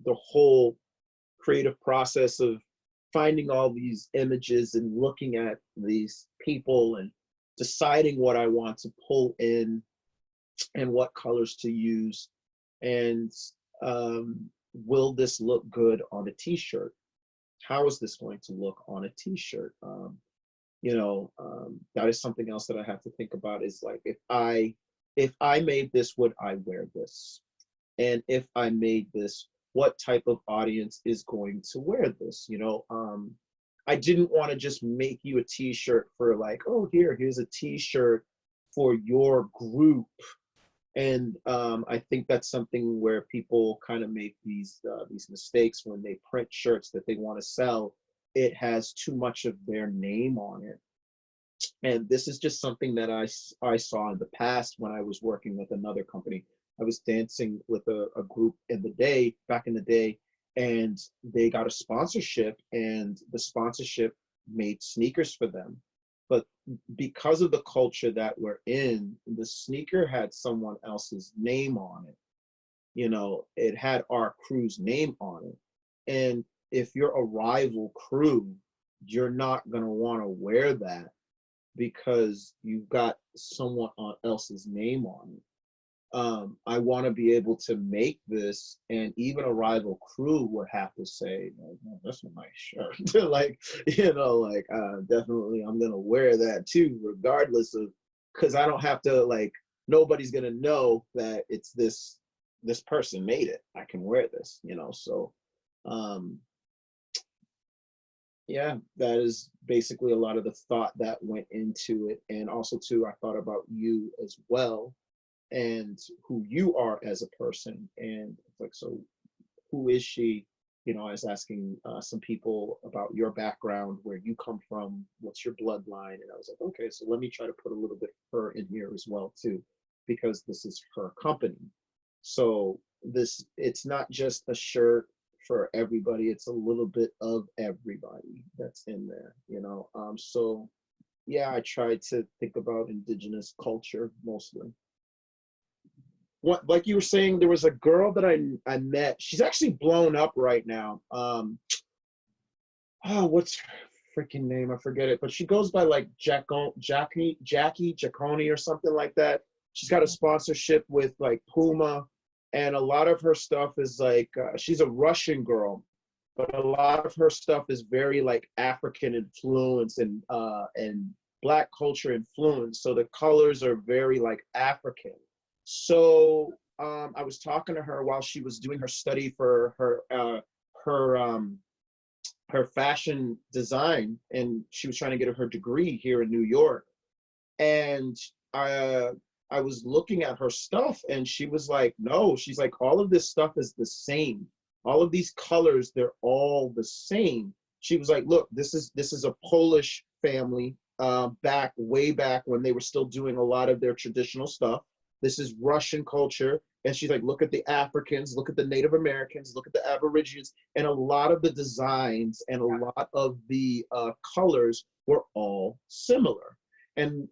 the whole creative process of finding all these images and looking at these people and deciding what I want to pull in and what colors to use. And will this look good on a t-shirt? How is this going to look on a t-shirt? That is something else that I have to think about, is like, if I made this, would I wear this? And if I made this, what type of audience is going to wear this? I didn't want to just make you a t-shirt for like, oh, here's a t-shirt for your group. And I think that's something where people kind of make these mistakes when they print shirts that they want to sell. It has too much of their name on it. And this is just something that I saw in the past when I was working with another company. I was dancing with a group back in the day, and they got a sponsorship, and the sponsorship made sneakers for them. But because of the culture that we're in, the sneaker had someone else's name on it. It had our crew's name on it. And if you're a rival crew, you're not going to want to wear that because you've got someone else's name on it. I want to be able to make this, and even a rival crew would have to say, oh, that's a nice shirt. Definitely I'm going to wear that too, regardless of, because I don't have to, nobody's going to know that it's this person made it. I can wear this, so yeah, that is basically a lot of the thought that went into it. And also too, I thought about you as well, and who you are as a person. And it's like, so who is she? I was asking some people about your background, where you come from, what's your bloodline? And I was like, okay, so let me try to put a little bit of her in here as well too, because this is her company. So it's not just a shirt for everybody, it's a little bit of everybody that's in there, so yeah, I tried to think about indigenous culture mostly. What, like you were saying, there was a girl that I met. She's actually blown up right now. What's her freaking name? I forget it, but she goes by like Jackie Giaconi or something like that. She's got a sponsorship with like Puma, and a lot of her stuff is like, she's a Russian girl, but a lot of her stuff is very like African influence and Black culture influence. So the colors are very like African. So I was talking to her while she was doing her study for her fashion design, and she was trying to get her degree here in New York. And I was looking at her stuff, and she was like, no, she's like, all of this stuff is the same. All of these colors, they're all the same. She was like, look, this is a Polish family way back when they were still doing a lot of their traditional stuff. This is Russian culture. And she's like, look at the Africans, look at the Native Americans, look at the Aborigines. And a lot of the designs and a lot of the colors were all similar. And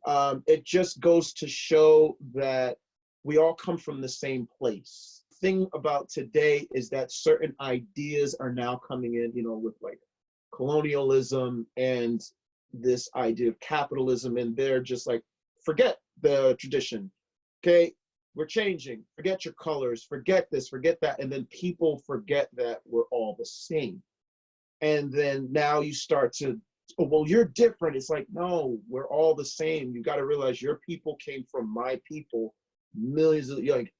it just goes to show that we all come from the same place. The thing about today is that certain ideas are now coming in, with like colonialism and this idea of capitalism. And they're just like, forget the tradition. Okay, we're changing. Forget your colors, forget this, forget that. And then people forget that we're all the same. And then now you start to, oh, well, you're different. It's like, no, we're all the same. You got to realize your people came from my people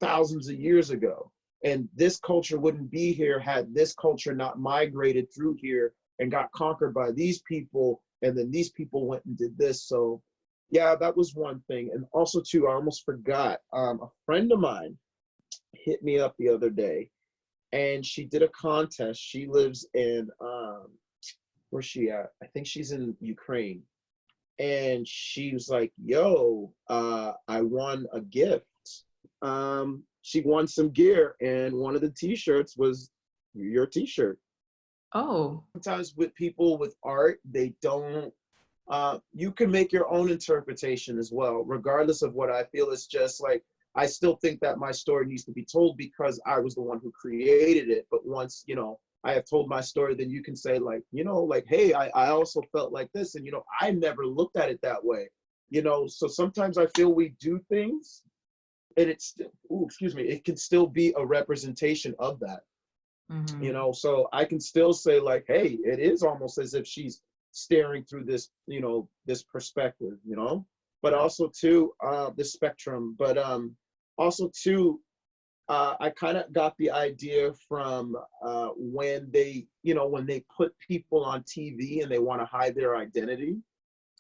thousands of years ago. And this culture wouldn't be here had this culture not migrated through here and got conquered by these people. And then these people went and did this. So yeah, that was one thing. And also too, I almost forgot, a friend of mine hit me up the other day, and she did a contest. She lives in, where's she at? I think she's in Ukraine. And she was like, yo, I won a gift. She won some gear, and one of the t-shirts was your t-shirt. Oh. Sometimes with people with art, they don't, you can make your own interpretation as well, regardless of what I feel. It's just like, I still think that my story needs to be told because I was the one who created it. But once, you know, I have told my story, then you can say like, you know, like, hey, I also felt like this. And, you know, I never looked at it that way, you know? So sometimes I feel we do things and it's still, ooh, excuse me, it can still be a representation of that, you know? So I can still say like, hey, it is almost as if she's staring through this, you know, this perspective, you know? But also too, the spectrum, but also too, I kind of got the idea from when they, you know, when they put people on TV and they want to hide their identity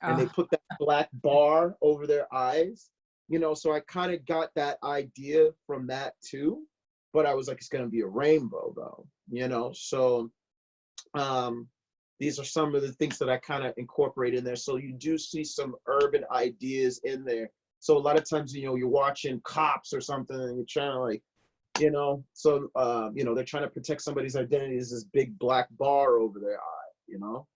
and they put that black bar over their eyes, you know, so I kind of got that idea from that too. But I was like, it's going to be a rainbow though, you know? So these are some of the things that I kind of incorporate in there. So you do see some urban ideas in there. So a lot of times, you know, you're watching Cops or something and you're trying to like, you know, so, you know, they're trying to protect somebody's identity. There's this big black bar over their eye, you know?